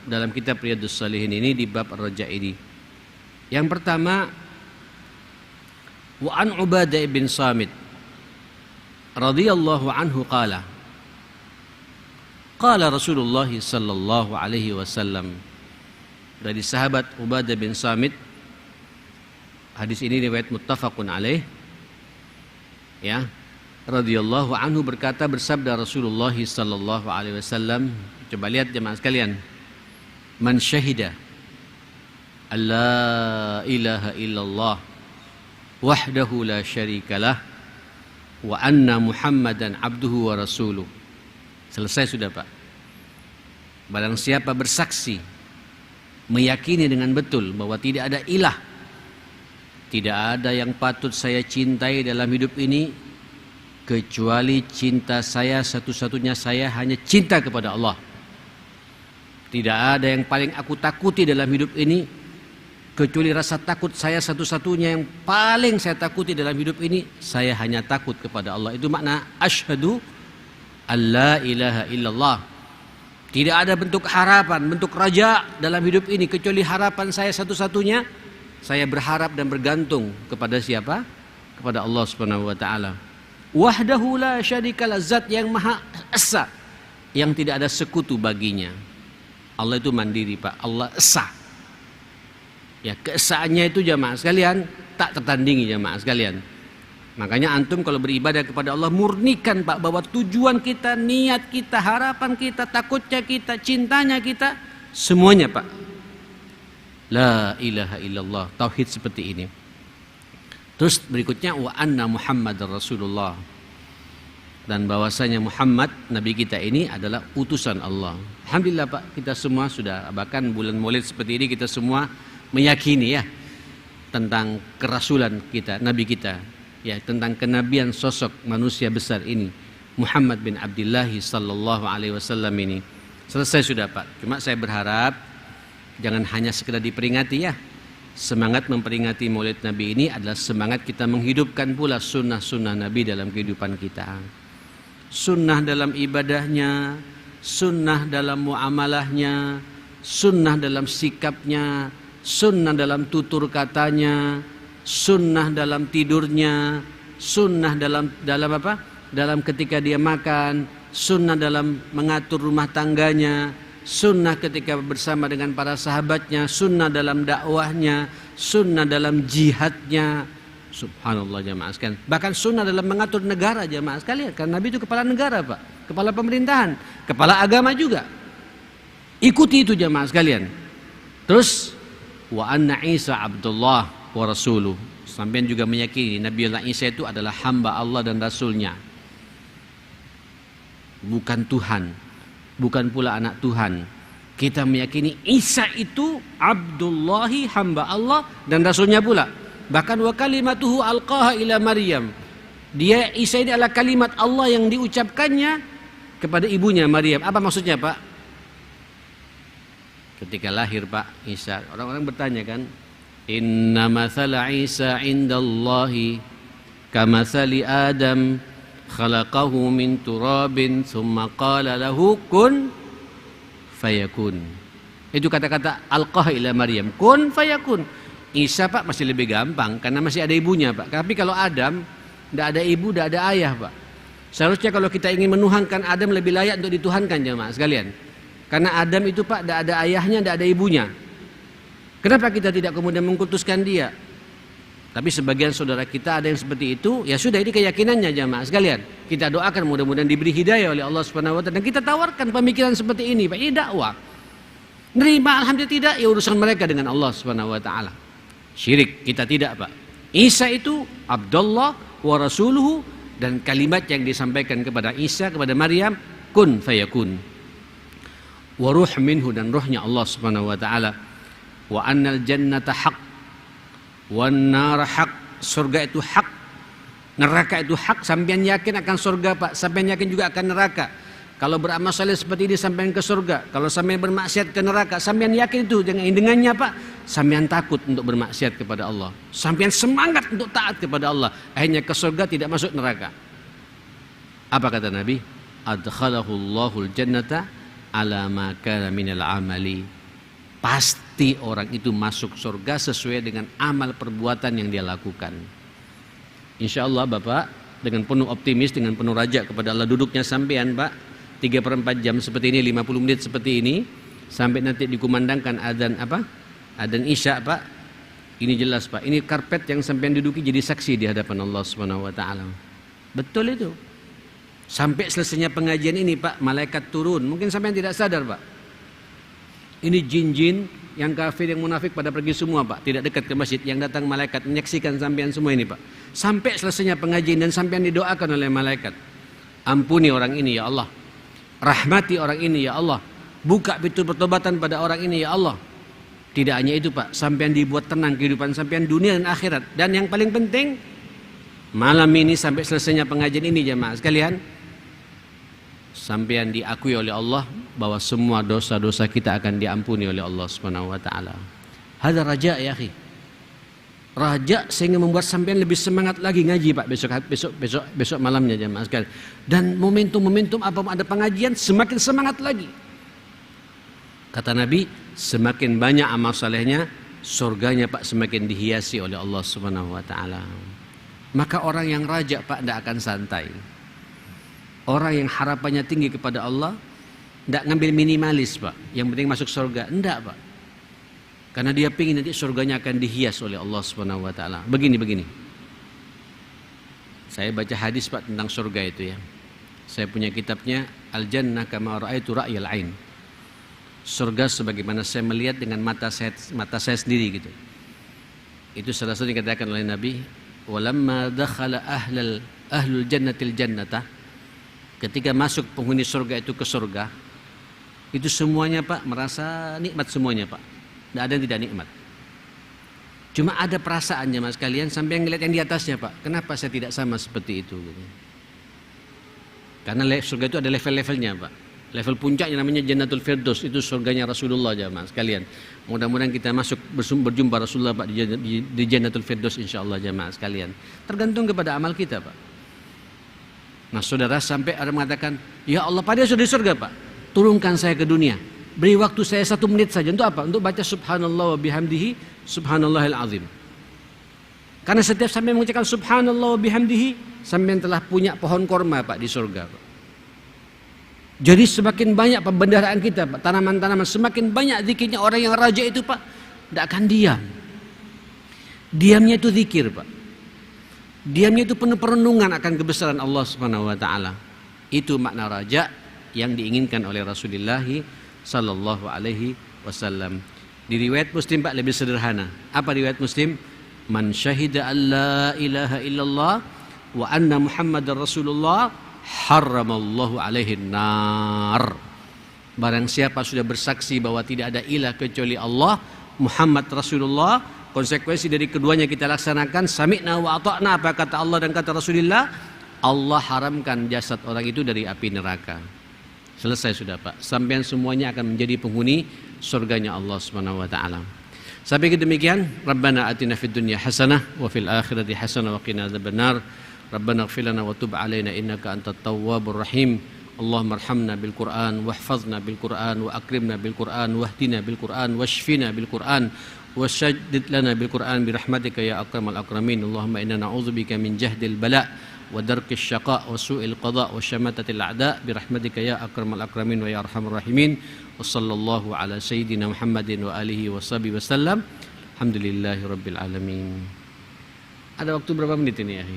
dalam kitab Riyadhus Shalihin ini di bab Ar-Raja ini. Yang pertama, wa an Ubadah bin Samit radhiyallahu anhu qala Rasulullah sallallahu alaihi wasallam. Dari sahabat Ubadah bin Samit, hadis ini riwayat muttafaqun alaih, ya, radhiyallahu anhu berkata, bersabda Rasulullah sallallahu alaihi wasallam, coba lihat jemaah sekalian, man syahida alla ilaha illallah wahdahu la syarikalah wa anna Muhammadan abduhu wa rasuluh. Selesai sudah, Pak. Barang siapa bersaksi, meyakini dengan betul bahwa tidak ada ilah, tidak ada yang patut saya cintai dalam hidup ini kecuali cinta saya satu-satunya, saya hanya cinta kepada Allah. Tidak ada yang paling aku takuti dalam hidup ini kecuali rasa takut saya satu-satunya yang paling saya takuti dalam hidup ini, saya hanya takut kepada Allah. Itu makna asyhadu alla ilaha illallah. Tidak ada bentuk harapan, bentuk raja dalam hidup ini kecuali harapan saya satu-satunya, saya berharap dan bergantung kepada siapa? Kepada Allah Subhanahu wa taala. Wahdahu la syarikalah, zat yang maha esa, yang tidak ada sekutu baginya. Allah itu mandiri, Pak. Allah esa. Ya, keesaannya itu jamaah sekalian tak tertandingi jamaah sekalian. Makanya antum kalau beribadah kepada Allah, murnikan, Pak, bahwa tujuan kita, niat kita, harapan kita, takutnya kita, cintanya kita, semuanya, Pak, la ilaha illallah, tauhid seperti ini. Terus berikutnya wa anna Muhammadar Rasulullah, dan bahwasanya Muhammad Nabi kita ini adalah utusan Allah. Alhamdulillah, Pak, kita semua sudah, bahkan bulan Maulid seperti ini kita semua meyakini ya tentang kerasulan kita, Nabi kita, ya, tentang kenabian sosok manusia besar ini, Muhammad bin Abdullah sallallahu alaihi wasallam ini. Selesai sudah, Pak. Cuma saya berharap jangan hanya sekedar diperingati ya. Semangat memperingati Maulid Nabi ini adalah semangat kita menghidupkan pula sunnah-sunnah Nabi dalam kehidupan kita. Sunnah dalam ibadahnya, sunnah dalam muamalahnya, sunnah dalam sikapnya, sunnah dalam tutur katanya, sunnah dalam tidurnya, sunnah dalam apa? Dalam ketika dia makan, sunnah dalam mengatur rumah tangganya, sunnah ketika bersama dengan para sahabatnya, sunnah dalam dakwahnya, sunnah dalam jihadnya. Subhanallah jamaah sekalian. Bahkan sunnah dalam mengatur negara jamaah sekalian. Karena Nabi itu kepala negara, Pak, kepala pemerintahan, kepala agama juga. Ikuti itu jamaah sekalian. Terus wa anna Isa Abdullah wa rasuluh. Sampai juga meyakini Nabi Allah Isa itu adalah hamba Allah dan Rasulnya, bukan Tuhan, bukan pula anak Tuhan. Kita meyakini Isa itu Abdullahi, hamba Allah dan Rasulnya pula. Bahkan wa kalimatuhu alqaha ila Maryam. Dia Isa ini adalah kalimat Allah yang diucapkannya kepada ibunya Maryam. Apa maksudnya, Pak? Ketika lahir, Pak, Isa, orang-orang bertanya kan, inna mathala Isa indallahi kamathali Adam khalaqahu min turabin thumma qala lahu kun fayakun. Itu kata-kata alqah ila Maryam, kun fayakun. Isa, Pak, masih lebih gampang karena masih ada ibunya, Pak. Tapi kalau Adam tidak ada ibu, tidak ada ayah, Pak. Seharusnya kalau kita ingin menuhankan Adam, lebih layak untuk dituhankan jemaah sekalian. Karena Adam itu, Pak, tidak ada ayahnya, tidak ada ibunya. Kenapa kita tidak kemudian mengkultuskan dia? Tapi sebagian saudara kita ada yang seperti itu. Ya sudah, ini keyakinannya jamaah sekalian. Kita doakan mudah-mudahan diberi hidayah oleh Allah Subhanahu wa taala, dan kita tawarkan pemikiran seperti ini, Pak. Ini dakwah. Nerima alhamdulillah, tidak, ya urusan mereka dengan Allah Subhanahu wa taala. Syirik kita tidak, Pak. Isa itu Abdullah wa rasuluhu, dan kalimat yang disampaikan kepada Isa, kepada Maryam, kun fayakun. Wa ruh minhu, dan rohnya Allah Subhanahu wa taala. Wa annal jannata haq wan nar haq, surga itu hak, neraka itu hak. Sampean yakin akan surga, Pak, sampean yakin juga akan neraka. Kalau beramal saleh seperti ini sampean ke surga, kalau sampean bermaksiat ke neraka. Sampean yakin itu dengannya, Pak, sampean takut untuk bermaksiat kepada Allah, sampean semangat untuk taat kepada Allah, akhirnya ke surga, tidak masuk neraka. Apa kata Nabi? Adkhalahu Allahul jannata ala ma kana minal amali. Pasti orang itu masuk surga sesuai dengan amal perbuatan yang dia lakukan. Insya Allah Bapak, dengan penuh optimis, dengan penuh raja kepada Allah, duduknya sampean Pak 3/4 jam seperti ini, 50 menit seperti ini, sampai nanti dikumandangkan adzan adzan isya Pak. Ini jelas Pak, ini karpet yang sampean duduki jadi saksi di hadapan Allah Subhanahu wa taala. Betul itu. Sampai selesainya pengajian ini Pak, malaikat turun. Mungkin sampean tidak sadar Pak. Ini jin-jin yang kafir, yang munafik pada pergi semua Pak, tidak dekat ke masjid. Yang datang malaikat menyaksikan sampean semua ini Pak. Sampai selesainya pengajian dan sampean didoakan oleh malaikat. Ampuni orang ini ya Allah. Rahmati orang ini ya Allah. Buka pintu pertobatan pada orang ini ya Allah. Tidak hanya itu Pak, sampean dibuat tenang kehidupan sampean dunia dan akhirat. Dan yang paling penting, malam ini sampai selesainya pengajian ini jemaah sekalian, sampean diakui oleh Allah bahwa semua dosa-dosa kita akan diampuni oleh Allah Subhanahu wa taala. Hada raja ya akhi. Raja sehingga membuat sampean lebih semangat lagi ngaji Pak besok malamnya jemaah sekalian. Dan momentum apa ada pengajian semakin semangat lagi. Kata Nabi, semakin banyak amal salehnya, surganya Pak semakin dihiasi oleh Allah Subhanahu wa taala. Maka orang yang raja Pak tidak akan santai. Orang yang harapannya tinggi kepada Allah tidak ngambil minimalis Pak. Yang penting masuk surga, enggak Pak. Karena dia ingin nanti surganya akan dihias oleh Allah Subhanahu wa taala. Begini. Saya baca hadis Pak tentang surga itu ya. Saya punya kitabnya Al-Jannah kama ra'aitu ra'yal ain. Surga sebagaimana saya melihat dengan mata saya sendiri gitu. Itu salah satu yang dikatakan oleh Nabi, walamma dakhala ahlul jannatil jannata, ketika masuk penghuni surga itu ke surga, itu semuanya Pak merasa nikmat semuanya Pak. Tidak ada yang tidak nikmat. Cuma ada perasaannya mas kalian sampai ngeliat yang di atasnya Pak. Kenapa saya tidak sama seperti itu gitu. Karena surga itu ada level-levelnya Pak. Level puncaknya namanya Jannatul Firdaus, itu surganya Rasulullah jamaah sekalian. Mudah-mudahan kita masuk berjumpa Rasulullah Pak di Jannatul Firdaus insyaallah jamaah sekalian. Tergantung kepada amal kita Pak. Nah saudara sampai ada mengatakan, ya Allah Pak dia sudah di surga Pak, turunkan saya ke dunia, beri waktu saya 1 menit saja. Untuk apa? Untuk baca subhanallah wa bihamdihi subhanallahil azim. Karena setiap sampai mengucapkan subhanallah wa bihamdihi, sampai telah punya pohon korma Pak di surga Pak. Jadi semakin banyak pembendaharaan kita Pak, tanaman-tanaman, semakin banyak zikirnya orang yang raja itu Pak, tidak akan diam. Diamnya itu zikir Pak. Diamnya itu penuh perenungan akan kebesaran Allah Subhanahu wa taala. Itu makna raja yang diinginkan oleh Rasulullah sallallahu alaihi wasallam. Di riwayat Muslim Pak lebih sederhana. Apa riwayat Muslim? Man syahida an la ilaha illallah wa anna Muhammadar Rasulullah haramallahu alaihi nar. Barang siapa sudah bersaksi bahwa tidak ada ilah kecuali Allah, Muhammad Rasulullah, konsekuensi dari keduanya kita laksanakan, sami'na wa ata'na, apa kata Allah dan kata Rasulullah, Allah haramkan jasad orang itu dari api neraka. Selesai sudah Pak. Sampean semuanya akan menjadi penghuni surganya Allah Subhanahu wa taala. Sampai demikian, Rabbana atina fid dunya hasanah wa fil akhirati hasanah wa qina adzabannar. Rabbana ighfir lana wa tub 'alaina innaka antat tawwabur rahim. Allahumma arhamna bil Qur'an wahfazna bil Qur'an wa akrimna bil Qur'an wahdina bil Qur'an washfina bil Qur'an washaddid lana bil Qur'an bi rahmatika ya akramal akramin. Allahumma inna na'udzubika min jahdil bala wa darkis syaqa wa su'il qada wa syamatatil a'da bi rahmatika ya akramal akramin wa ya arhamar rahimin. Wa sallallahu ala sayyidina Muhammadin wa alihi wa sahbihi wasallam. Alhamdulillahi rabbil alamin. Ada waktu berapa menit ini ya?